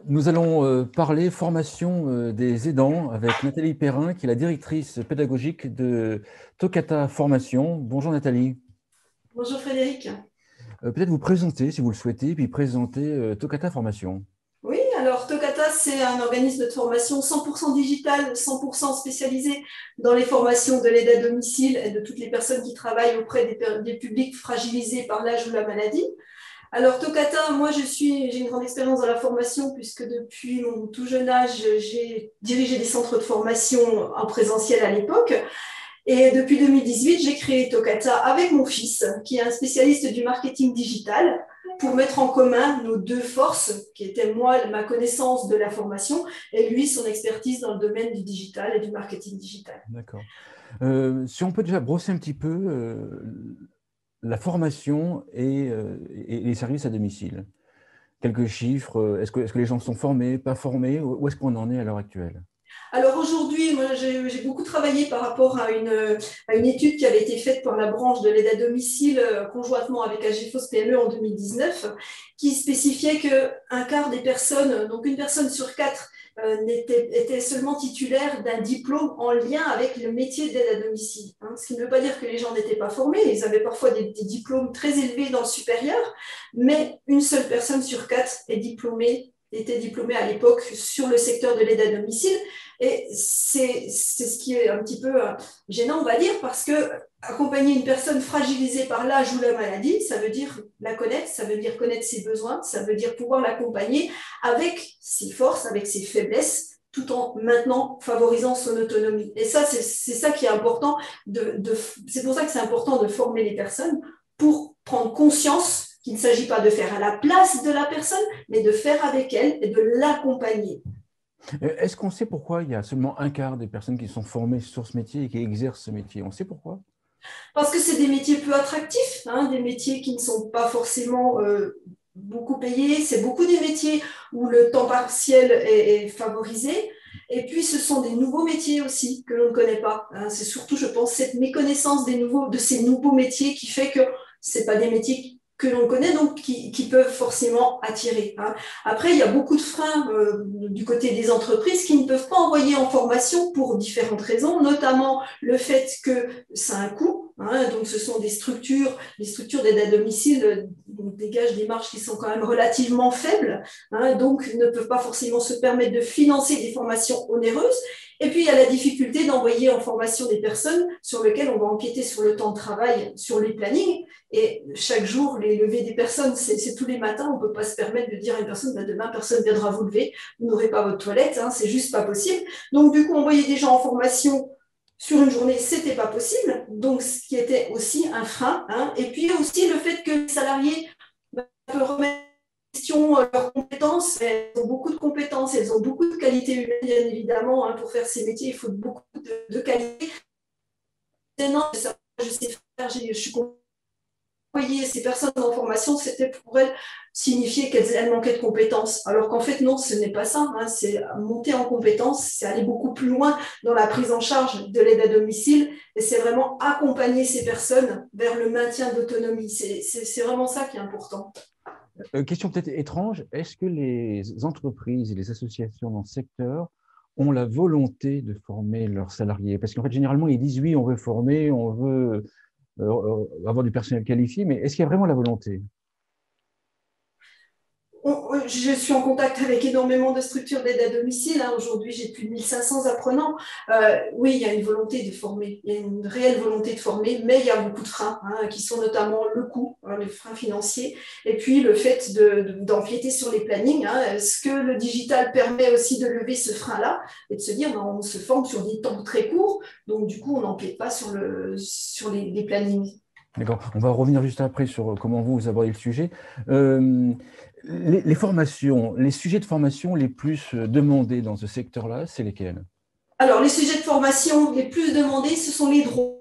Nous allons parler formation des aidants avec Nathalie Perrin, qui est la directrice pédagogique de Tokata Formation. Bonjour Nathalie. Bonjour Frédéric. Peut-être vous présenter, si vous le souhaitez, puis présenter Tokata Formation. Oui, alors Tokata, c'est un organisme de formation 100% digital, 100% spécialisé dans les formations de l'aide à domicile et de toutes les personnes qui travaillent auprès des publics fragilisés par l'âge ou la maladie. Alors Tokata, moi j'ai une grande expérience dans la formation puisque depuis mon tout jeune âge, j'ai dirigé des centres de formation en présentiel à l'époque. Et depuis 2018, j'ai créé Tokata avec mon fils, qui est un spécialiste du marketing digital, pour mettre en commun nos deux forces, qui étaient moi, ma connaissance de la formation, et lui, son expertise dans le domaine du digital et du marketing digital. D'accord. Si on peut déjà brosser un petit peu la formation et les services à domicile. Quelques chiffres, est-ce que les gens sont formés, pas formés, où est-ce qu'on en est à l'heure actuelle? Alors aujourd'hui, moi j'ai beaucoup travaillé par rapport à une étude qui avait été faite par la branche de l'aide à domicile conjointement avec AGFOS PME en 2019, qui spécifiait qu'un quart des personnes, donc une personne sur quatre, était seulement titulaire d'un diplôme en lien avec le métier d'aide à domicile. Hein. Ce qui ne veut pas dire que les gens n'étaient pas formés, ils avaient parfois des diplômes très élevés dans le supérieur, mais une seule personne sur quatre était diplômée à l'époque sur le secteur de l'aide à domicile. Et c'est ce qui est un petit peu gênant, on va dire, parce que accompagner une personne fragilisée par l'âge ou la maladie, ça veut dire la connaître, ça veut dire connaître ses besoins, ça veut dire pouvoir l'accompagner avec ses forces, avec ses faiblesses, tout en maintenant favorisant son autonomie. Et ça, c'est ça qui est important. C'est pour ça que c'est important de former les personnes pour prendre conscience qu'il ne s'agit pas de faire à la place de la personne, mais de faire avec elle et de l'accompagner. Est-ce qu'on sait pourquoi il y a seulement un quart des personnes qui sont formées sur ce métier et qui exercent ce métier? On sait pourquoi? Parce que c'est des métiers peu attractifs, hein, des métiers qui ne sont pas forcément beaucoup payés. C'est beaucoup des métiers où le temps partiel est favorisé. Et puis, ce sont des nouveaux métiers aussi que l'on ne connaît pas. Hein. C'est surtout, je pense, cette méconnaissance de ces nouveaux métiers qui fait que ce pas des métiers que l'on connaît, donc qui peuvent forcément attirer. Hein. Après, il y a beaucoup de freins du côté des entreprises qui ne peuvent pas envoyer en formation pour différentes raisons, notamment le fait que ça a un coût. Hein, donc, ce sont les structures d'aide à domicile dégagent des marges qui sont quand même relativement faibles, hein, donc ne peuvent pas forcément se permettre de financer des formations onéreuses. Et puis, il y a la difficulté d'envoyer en formation des personnes sur lesquelles on va empiéter sur le temps de travail, sur les plannings. Et chaque jour, les levées des personnes, c'est tous les matins. On ne peut pas se permettre de dire à une personne, bah, demain, personne ne viendra vous lever, vous n'aurez pas votre toilette, hein, c'est juste pas possible. Donc, du coup, envoyer des gens en formation sur une journée, c'était pas possible. Donc, ce qui était aussi un frein. Hein. Et puis aussi le fait que les salariés peuvent remettre en question leurs compétences. Elles ont beaucoup de compétences, elles ont beaucoup de qualités humaines, bien évidemment. Hein. Pour faire ces métiers, il faut beaucoup de qualités. Non, je sais faire, je suis envoyer ces personnes en formation, c'était pour elles signifier qu'elles manquaient de compétences. Alors qu'en fait, non, ce n'est pas ça. Hein. C'est monter en compétences, c'est aller beaucoup plus loin dans la prise en charge de l'aide à domicile et c'est vraiment accompagner ces personnes vers le maintien d'autonomie. C'est vraiment ça qui est important. Question peut-être étrange, est-ce que les entreprises et les associations dans ce secteur ont la volonté de former leurs salariés? Parce qu'en fait, généralement, ils disent oui, on veut former, on veut avoir du personnel qualifié, mais est-ce qu'il y a vraiment la volonté? Je suis en contact avec énormément de structures d'aide à domicile. Hein. Aujourd'hui, j'ai plus de 1500 apprenants. Oui, il y a une volonté de former. Il y a une réelle volonté de former, mais il y a beaucoup de freins, hein, qui sont notamment le coût, hein, les freins financiers, et puis le fait d'empiéter sur les plannings. Hein. Ce que le digital permet aussi de lever ce frein-là et de se dire, ben, on se forme sur des temps très courts, donc du coup, on n'empiète pas sur les plannings. D'accord. On va revenir juste après sur comment vous abordez le sujet. Euh, les formations, les sujets de formation les plus demandés dans ce secteur-là, c'est lesquels? Alors, les sujets de formation les plus demandés, ce sont les droits.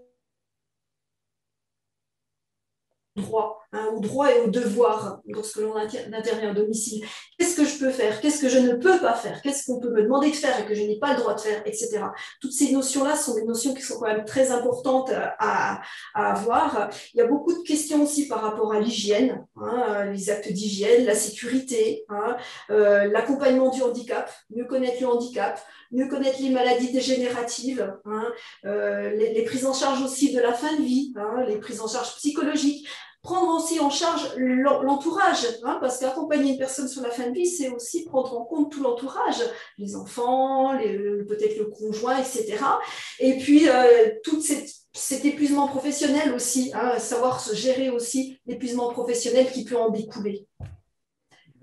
hein, aux droits et aux devoirs lorsque l'on intervient à domicile. Qu'est-ce que je peux faire? Qu'est-ce que je ne peux pas faire? Qu'est-ce qu'on peut me demander de faire et que je n'ai pas le droit de faire, etc. Toutes ces notions-là sont des notions qui sont quand même très importantes à avoir. Il y a beaucoup de questions aussi par rapport à l'hygiène, hein, les actes d'hygiène, la sécurité, hein, l'accompagnement du handicap, mieux connaître le handicap, mieux connaître les maladies dégénératives, hein, les prises en charge aussi de la fin de vie, hein, les prises en charge psychologiques, prendre aussi en charge l'entourage, hein, parce qu'accompagner une personne sur la fin de vie, c'est aussi prendre en compte tout l'entourage, les enfants, peut-être le conjoint, etc. Et puis, toute cet épuisement professionnel aussi, hein, savoir se gérer aussi l'épuisement professionnel qui peut en découler.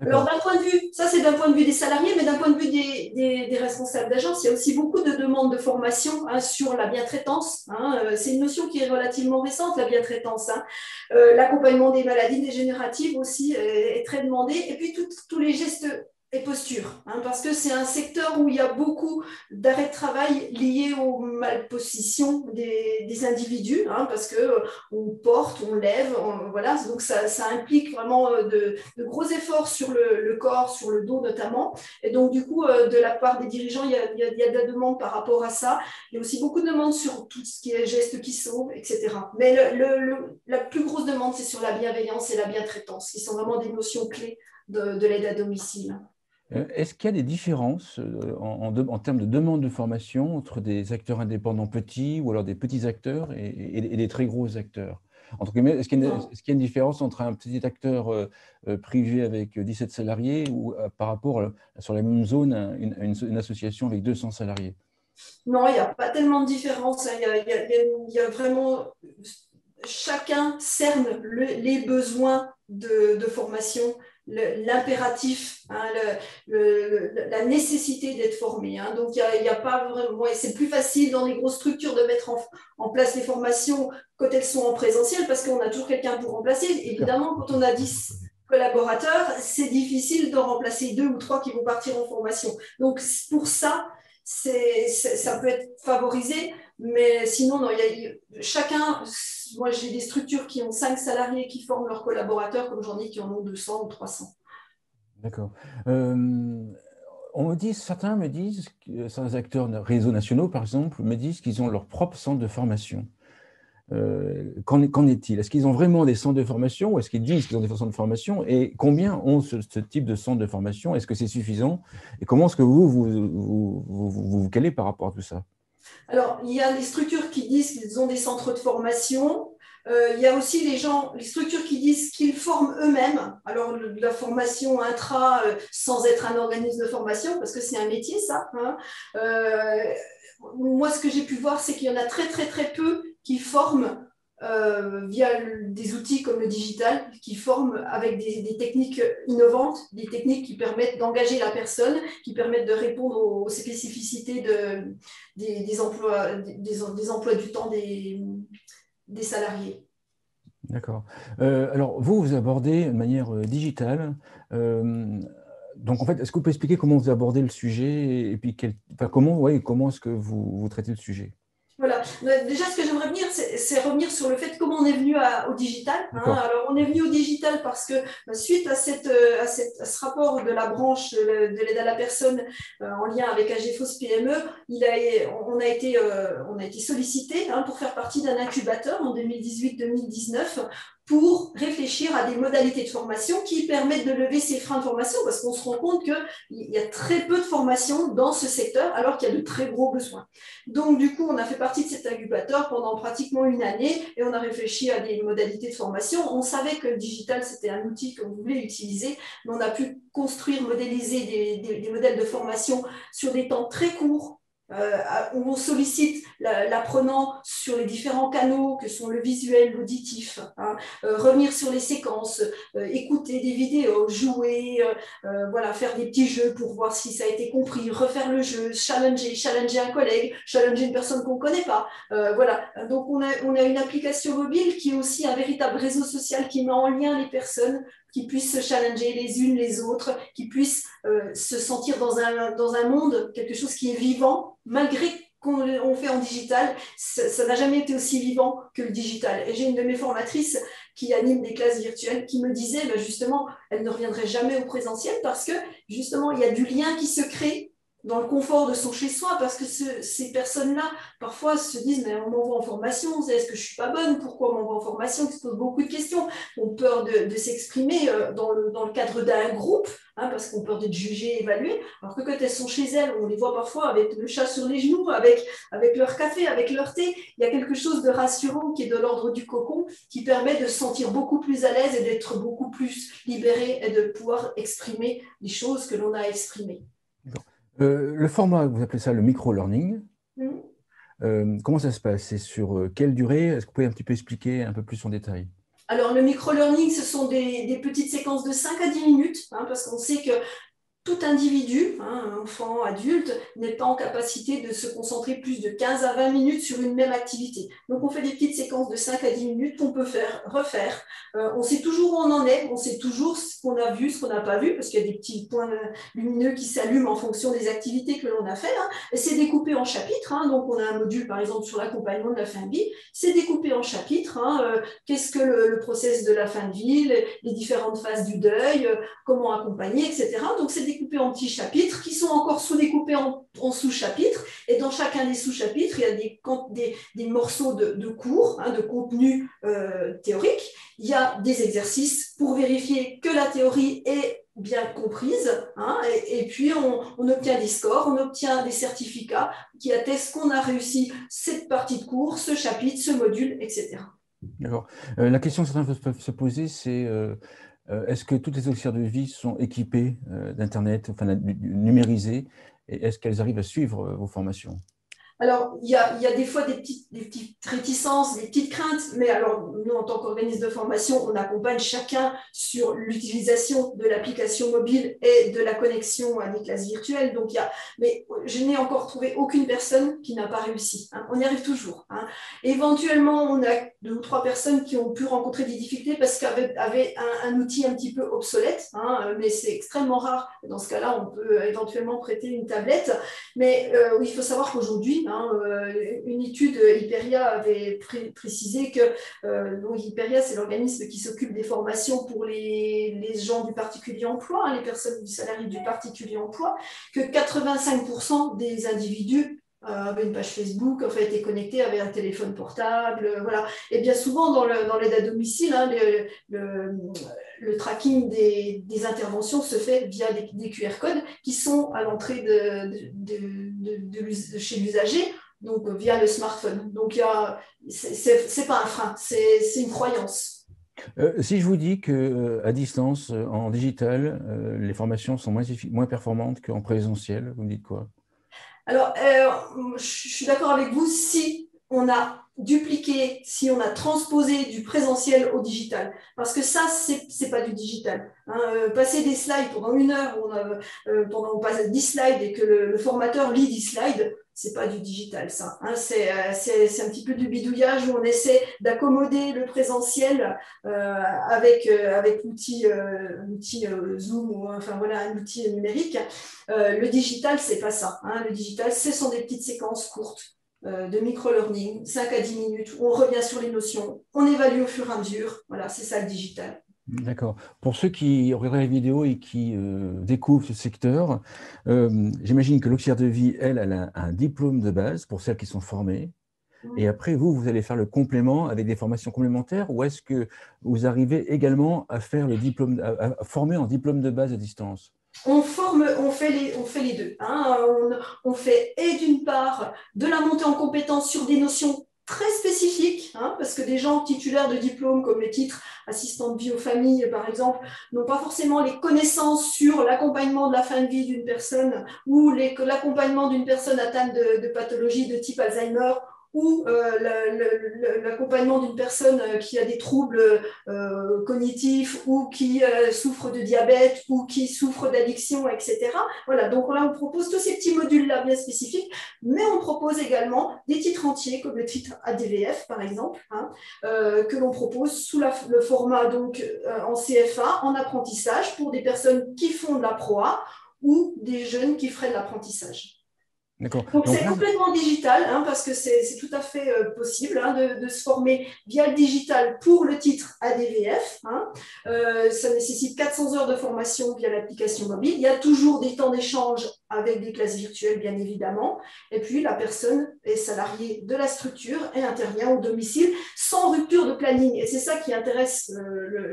Alors, d'un point de vue, ça c'est d'un point de vue des salariés, mais d'un point de vue des responsables d'agence, il y a aussi beaucoup de demandes de formation, hein, sur la bientraitance. Hein, c'est une notion qui est relativement récente, la bientraitance. Hein. L'accompagnement des maladies dégénératives aussi est très demandé. Et puis, tous les gestes et postures, hein, parce que c'est un secteur où il y a beaucoup d'arrêts de travail liés aux malpositions des individus, hein, parce qu'on porte, on lève, voilà, donc ça implique vraiment de gros efforts sur le corps, sur le dos notamment, et donc du coup, de la part des dirigeants, il y a de la demande par rapport à ça, il y a aussi beaucoup de demandes sur tout ce qui est gestes qui sauvent, etc. Mais la plus grosse demande, c'est sur la bienveillance et la bientraitance, qui sont vraiment des notions clés de l'aide à domicile. Est-ce qu'il y a des différences en termes de demande de formation entre des acteurs indépendants petits ou alors des petits acteurs et des très gros acteurs? Entre guillemets, est-ce qu'il y a une différence entre un petit acteur privé avec 17 salariés ou par rapport sur la même zone une association avec 200 salariés? Non, il n'y a pas tellement de différence. Il y a vraiment… Chacun cerne les besoins de formation, l'impératif, hein, la nécessité d'être formé. Hein. Donc, il y a pas vraiment… C'est plus facile dans les grosses structures de mettre en place les formations quand elles sont en présentiel parce qu'on a toujours quelqu'un pour remplacer. Évidemment, quand on a 10 collaborateurs, c'est difficile d'en remplacer 2 ou 3 qui vont partir en formation. Donc, pour ça, ça peut être favorisé, mais sinon, non, chacun… Moi, j'ai des structures qui ont 5 salariés qui forment leurs collaborateurs, comme j'en ai qui en ont 200 ou 300. D'accord. Certains me disent, certains acteurs réseaux nationaux, par exemple, me disent qu'ils ont leur propre centre de formation. Qu'en est-il? Est-ce qu'ils ont vraiment des centres de formation ou est-ce qu'ils disent qu'ils ont des centres de formation? Et combien ont ce type de centre de formation? Est-ce que c'est suffisant? Et comment est-ce que vous calez par rapport à tout ça? Alors, il y a les structures qui disent qu'ils ont des centres de formation. Il y a aussi les structures qui disent qu'ils forment eux-mêmes. Alors, la formation intra, sans être un organisme de formation, parce que c'est un métier, ça. Hein. Moi, ce que j'ai pu voir, c'est qu'il y en a très, très, très peu qui forment via des outils comme le digital, qui forment avec des techniques innovantes, des techniques qui permettent d'engager la personne, qui permettent de répondre aux spécificités des emplois du temps des salariés. D'accord. Alors, vous abordez de manière digitale. Donc, en fait, est-ce que vous pouvez expliquer comment vous abordez le sujet et puis comment est-ce que vous traitez le sujet? Voilà. Déjà, ce que j'aimerais venir, c'est revenir sur le fait comment on est venu au digital. Hein. Alors, on est venu au digital parce que suite à ce rapport de la branche de l'aide à la personne en lien avec AGFOS PME, on a été sollicité, hein, pour faire partie d'un incubateur en 2018-2019 pour réfléchir à des modalités de formation qui permettent de lever ces freins de formation, parce qu'on se rend compte qu'il y a très peu de formation dans ce secteur, alors qu'il y a de très gros besoins. Donc, du coup, on a fait partie de cet incubateur pendant pratiquement une année et on a réfléchi à des modalités de formation. On savait que le digital, c'était un outil qu'on voulait utiliser, mais on a pu construire, modéliser des modèles de formation sur des temps très courts, où on sollicite l'apprenant sur les différents canaux que sont le visuel, l'auditif, hein, revenir sur les séquences, écouter des vidéos, jouer, voilà, faire des petits jeux pour voir si ça a été compris, refaire le jeu, challenger un collègue, challenger une personne qu'on ne connaît pas. Voilà. Donc, on a une application mobile qui est aussi un véritable réseau social qui met en lien les personnes, qui puissent se challenger les unes les autres, qui puissent se sentir dans un monde, quelque chose qui est vivant, malgré qu'on fait en digital, ça n'a jamais été aussi vivant que le digital. Et j'ai une de mes formatrices qui anime des classes virtuelles qui me disait, ben justement, elle ne reviendrait jamais au présentiel parce que justement, il y a du lien qui se crée dans le confort de son chez-soi, parce que ces personnes-là, parfois, se disent, mais on m'envoie en formation, est-ce que je ne suis pas bonne, pourquoi on m'envoie en formation, ils se posent beaucoup de questions, ont peur de s'exprimer dans le cadre d'un groupe, parce qu'on a peur d'être jugé, évalué, alors que quand elles sont chez elles, on les voit parfois avec le chat sur les genoux, avec leur café, avec leur thé, il y a quelque chose de rassurant qui est de l'ordre du cocon, qui permet de se sentir beaucoup plus à l'aise et d'être beaucoup plus libéré et de pouvoir exprimer les choses que l'on a exprimées. Le format, vous appelez ça le micro-learning. Comment ça se passe? C'est sur quelle durée? Est-ce que vous pouvez un petit peu expliquer un peu plus en détail? Alors, le micro-learning, ce sont des petites séquences de 5 à 10 minutes, parce qu'on sait que tout individu, enfant, adulte, n'est pas en capacité de se concentrer plus de 15 à 20 minutes sur une même activité. Donc, on fait des petites séquences de 5 à 10 minutes qu'on peut refaire. On sait toujours où on en est, on sait toujours ce qu'on a vu, ce qu'on n'a pas vu, parce qu'il y a des petits points lumineux qui s'allument en fonction des activités que l'on a faites. Et c'est découpé en chapitres. Donc, on a un module, par exemple, sur l'accompagnement de la fin de vie. C'est découpé en chapitres. Qu'est-ce que le process de la fin de vie, les différentes phases du deuil, comment accompagner, etc. Donc, c'est découpé en petits chapitres qui sont encore sous-découpés en sous-chapitres. Et dans chacun des sous-chapitres, il y a des morceaux de cours, de contenu théorique. Il y a des exercices pour vérifier que la théorie est bien comprise. Et puis, on obtient des scores, on obtient des certificats qui attestent qu'on a réussi cette partie de cours, ce chapitre, ce module, etc. D'accord. La question que certains peuvent se poser, c'est est-ce que toutes les auxiliaires de vie sont équipées d'Internet, enfin numérisées, et est-ce qu'elles arrivent à suivre vos formations? Alors, il y a des fois des petites réticences, des petites craintes, mais alors, nous, en tant qu'organisme de formation, on accompagne chacun sur l'utilisation de l'application mobile et de la connexion à des classes virtuelles. Donc, mais je n'ai encore trouvé aucune personne qui n'a pas réussi. On y arrive toujours. Éventuellement, on a 2 ou 3 personnes qui ont pu rencontrer des difficultés parce qu'avaient un outil un petit peu obsolète, mais c'est extrêmement rare. Dans ce cas-là, on peut éventuellement prêter une tablette. Mais il faut savoir qu'aujourd'hui, une étude Hyperia avait précisé que donc Hyperia, c'est l'organisme qui s'occupe des formations pour les gens du particulier emploi, les personnes du salarié du particulier emploi, que 85% des individus avaient une page Facebook, en fait, étaient connectés, avaient un téléphone portable, voilà. Et bien souvent, dans l'aide à domicile, le tracking des interventions se fait via des QR codes qui sont à l'entrée de chez l'usager, donc via le smartphone. Donc, c'est pas un frein, c'est une croyance. Si je vous dis qu'à distance, en digital, les formations sont moins performantes qu'en présentiel, vous me dites quoi? Alors, je suis d'accord avec vous si on a dupliqué, si on a transposé du présentiel au digital. Parce que ça, c'est pas du digital. Passer des slides pendant 1 heure, pendant on passe 10 slides et que le formateur lit 10 slides, c'est pas du digital, ça. C'est un petit peu du bidouillage où on essaie d'accommoder le présentiel avec l'outil Zoom ou enfin voilà un outil numérique. Le digital, c'est pas ça. Le digital, ce sont des petites séquences courtes de micro-learning, 5 à 10 minutes, où on revient sur les notions, on évalue au fur et à mesure. Voilà, c'est ça le digital. D'accord. Pour ceux qui regardent la vidéo et qui découvrent ce secteur, j'imagine que l'auxiliaire de vie, elle a un diplôme de base pour celles qui sont formées. Et après, vous allez faire le complément avec des formations complémentaires, ou est-ce que vous arrivez également à faire le diplôme, à former en diplôme de base à distance? On fait les deux. On fait et d'une part de la montée en compétence sur des notions très spécifiques, parce que des gens titulaires de diplômes comme le titre assistant de vie aux familles, par exemple, n'ont pas forcément les connaissances sur l'accompagnement de la fin de vie d'une personne ou l'accompagnement d'une personne atteinte de pathologie de type Alzheimer ou l'accompagnement d'une personne qui a des troubles cognitifs ou qui souffre de diabète ou qui souffre d'addiction, etc. Voilà, donc là, on propose tous ces petits modules-là bien spécifiques, mais on propose également des titres entiers, comme le titre ADVF, par exemple, que l'on propose sous le format donc, en CFA, en apprentissage, pour des personnes qui font de la proa ou des jeunes qui feraient de l'apprentissage. D'accord. Donc, Donc c'est là, complètement digital, hein, parce que c'est tout à fait possible, hein, de se former via le digital pour le titre ADVF. Hein. Ça nécessite 400 heures de formation via l'application mobile. Il y a toujours des temps d'échange avec des classes virtuelles, bien évidemment. Et puis, la personne est salariée de la structure et intervient au domicile sans rupture de planning. Et c'est ça qui intéresse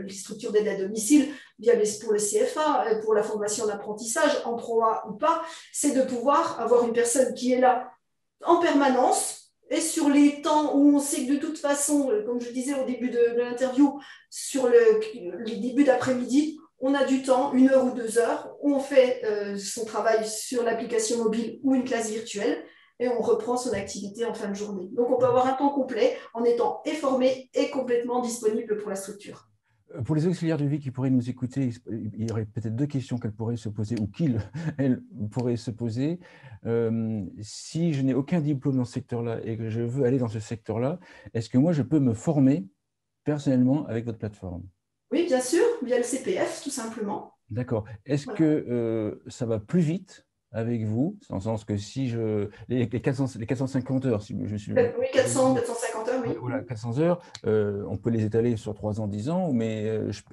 les structures d'aide à domicile pour le CFA, pour la formation d'apprentissage, en proa ou pas, c'est de pouvoir avoir une personne qui est là en permanence et sur les temps où on sait que de toute façon, comme je disais au début de l'interview, sur les débuts d'après-midi, on a du temps, 1 heure ou 2 heures, où on fait son travail sur l'application mobile ou une classe virtuelle et on reprend son activité en fin de journée. Donc, on peut avoir un temps complet en étant formé et complètement disponible pour la structure. pour les auxiliaires de vie qui pourraient nous écouter, il y aurait peut-être 2 questions qu'elles pourraient se poser ou qu'ils, elles, pourraient se poser. Si je n'ai aucun diplôme dans ce secteur-là et que je veux aller dans ce secteur-là, est-ce que moi, je peux me former personnellement avec votre plateforme? Oui, bien sûr, via le CPF, tout simplement. D'accord. Est-ce Voilà. que ça va plus vite avec vous, dans le sens que si je... Les 450 heures, si je suis... Oui, 400, 450 heures, Ouais, oui. voilà, 400 heures, on peut les étaler sur 3 ans, 10 ans, mais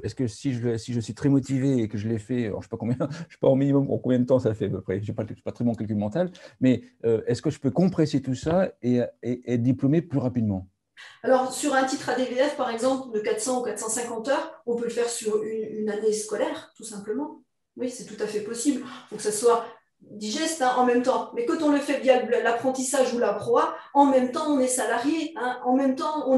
est-ce que si je suis très motivé et que je l'ai fait, alors je ne sais pas combien, je sais pas au minimum pour combien de temps ça fait à peu près, je n'ai pas très bon calcul mental, mais est-ce que je peux compresser tout ça et être diplômé plus rapidement? Alors, sur un titre ADVF, par exemple, de 400 ou 450 heures, on peut le faire sur une année scolaire, tout simplement. Oui, c'est tout à fait possible. Il faut que ça soit digeste, hein, en même temps. Mais quand on le fait via l'apprentissage ou la proa, en même temps, on est salarié, hein, en même temps,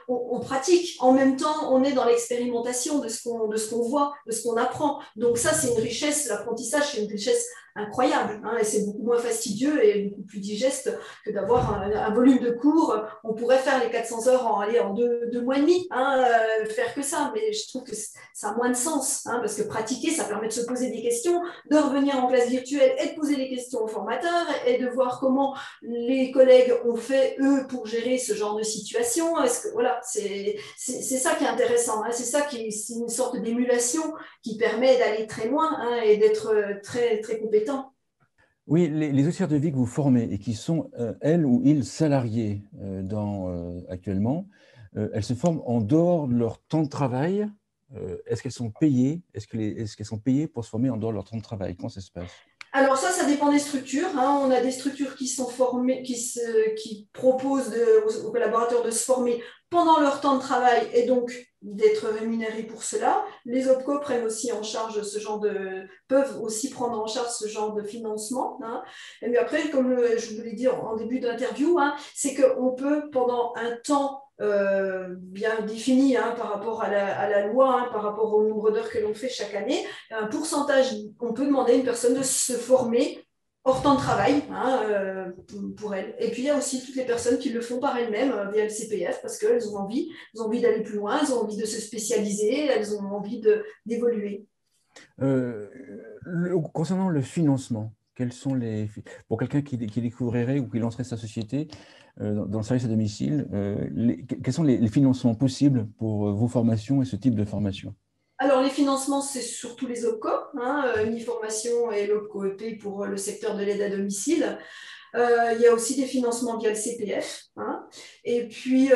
on pratique, en même temps, on est dans l'expérimentation de ce qu'on voit, de ce qu'on apprend. Donc ça, c'est une richesse, l'apprentissage, c'est une richesse incroyable, hein, et c'est beaucoup moins fastidieux et beaucoup plus digeste que d'avoir un volume de cours. On pourrait faire les 400 heures en 2 mois et demi, hein, faire que ça, mais je trouve que ça a moins de sens, hein, parce que pratiquer, ça permet de se poser des questions, de revenir en classe virtuelle et de poser des questions aux formateurs et de voir comment les collègues ont fait, eux, pour gérer ce genre de situation. Est-ce que, voilà, c'est ça qui est intéressant, hein, c'est une sorte d'émulation qui permet d'aller très loin, hein, et d'être très, très compétent. Oui, les auxiliaires de vie que vous formez et qui sont, elles ou ils, salariés actuellement, elles se forment en dehors de leur temps de travail. Est-ce qu'elles sont payées? Est-ce qu'elles sont payées pour se former en dehors de leur temps de travail? Comment ça se passe? Alors ça dépend des structures, hein. On a des structures qui sont formées, qui proposent aux collaborateurs de se former pendant leur temps de travail et donc d'être rémunérés pour cela. Les OPCO prennent aussi en charge peuvent aussi prendre en charge ce genre de financement, hein. Et mais après, comme je vous l'ai dit en début d'interview, hein, c'est qu'on peut pendant un temps bien défini, hein, par rapport à la loi, hein, par rapport au nombre d'heures que l'on fait chaque année, un pourcentage, on peut demander à une personne de se former hors temps de travail, hein, pour elle. Et puis il y a aussi toutes les personnes qui le font par elles-mêmes via le CPF parce qu'elles ont envie d'aller plus loin, elles ont envie de se spécialiser, elles ont envie d'évoluer. Concernant le financement, pour quelqu'un qui découvrirait ou qui lancerait sa société dans le service à domicile, quels sont les financements possibles pour vos formations et ce type de formation? Alors, les financements, c'est surtout les OPCO, hein, Uniformation et l'OPCO EP pour le secteur de l'aide à domicile. Il y a aussi des financements via le CPF, hein. Et puis,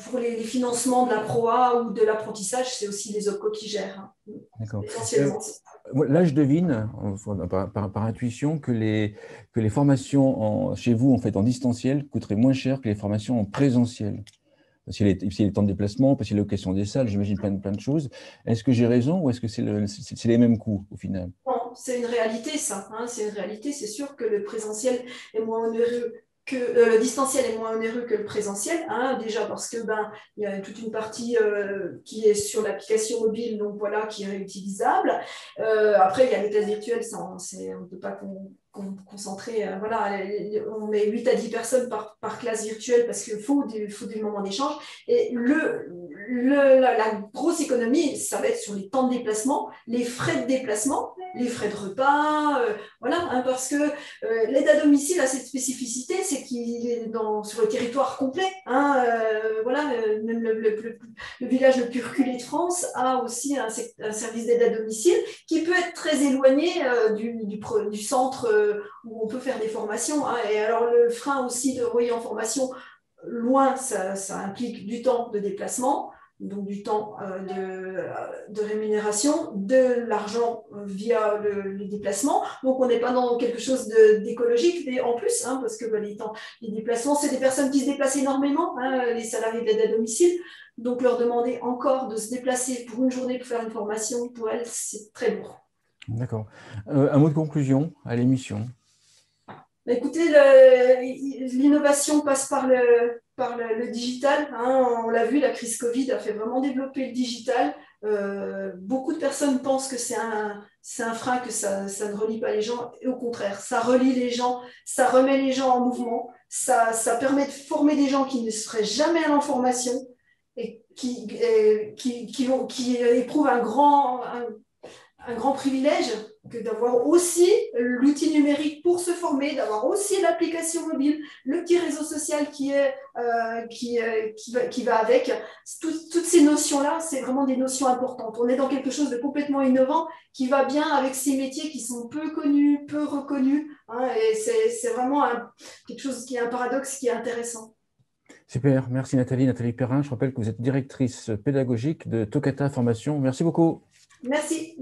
pour les financements de la proa ou de l'apprentissage, c'est aussi les OPCO qui gèrent, hein, D'accord. essentiellement. Là, je devine, par intuition, que les formations chez vous, en fait, en distanciel, coûteraient moins cher que les formations en présentiel. Parce qu'il y a les temps de déplacement, parce qu'il y a la location des salles, j'imagine plein de choses. Est-ce que j'ai raison ou est-ce que c'est les mêmes coûts au final? Non, c'est une réalité, ça, hein, c'est une réalité. C'est sûr que le présentiel est moins onéreux le distanciel est moins onéreux que le présentiel, hein, déjà parce que il y a toute une partie qui est sur l'application mobile, donc voilà, qui est réutilisable. Après, il y a les classes virtuelles, on ne peut pas concentrer, voilà, on met 8 à 10 personnes par classe virtuelle parce qu'il faut des moments d'échange. Et la grosse économie, ça va être sur les temps de déplacement, les frais de déplacement, les frais de repas, voilà, hein, parce que l'aide à domicile a cette spécificité, c'est que sur le territoire complet. Hein, voilà, même le village le plus reculé de France a aussi un service d'aide à domicile qui peut être très éloigné du centre où on peut faire des formations. Hein. Et alors le frein aussi de envoyer en formation loin, ça implique du temps de déplacement, donc du temps de rémunération, de l'argent via le déplacement. Donc, on n'est pas dans quelque chose d'écologique, mais en plus, hein, parce que les déplacements, c'est des personnes qui se déplacent énormément, hein, les salariés de l'aide à domicile. Donc, leur demander encore de se déplacer pour une journée pour faire une formation, pour elles, c'est très lourd. D'accord. Un mot de conclusion à l'émission. Écoutez, l'innovation passe par le digital. Hein. On l'a vu, la crise Covid a fait vraiment développer le digital. Beaucoup de personnes pensent que c'est un frein, que ça ne relie pas les gens. Et au contraire, ça relie les gens, ça remet les gens en mouvement, ça permet de former des gens qui ne seraient jamais à l'information et qui éprouvent un grand privilège que d'avoir aussi l'outil numérique pour se former, d'avoir aussi l'application mobile, le petit réseau social qui va avec. Toutes ces notions-là, c'est vraiment des notions importantes. On est dans quelque chose de complètement innovant qui va bien avec ces métiers qui sont peu connus, peu reconnus. Hein, et c'est vraiment quelque chose qui est un paradoxe qui est intéressant. Super, merci Nathalie. Nathalie Perrin, je rappelle que vous êtes directrice pédagogique de Tokata Formation. Merci beaucoup. Merci.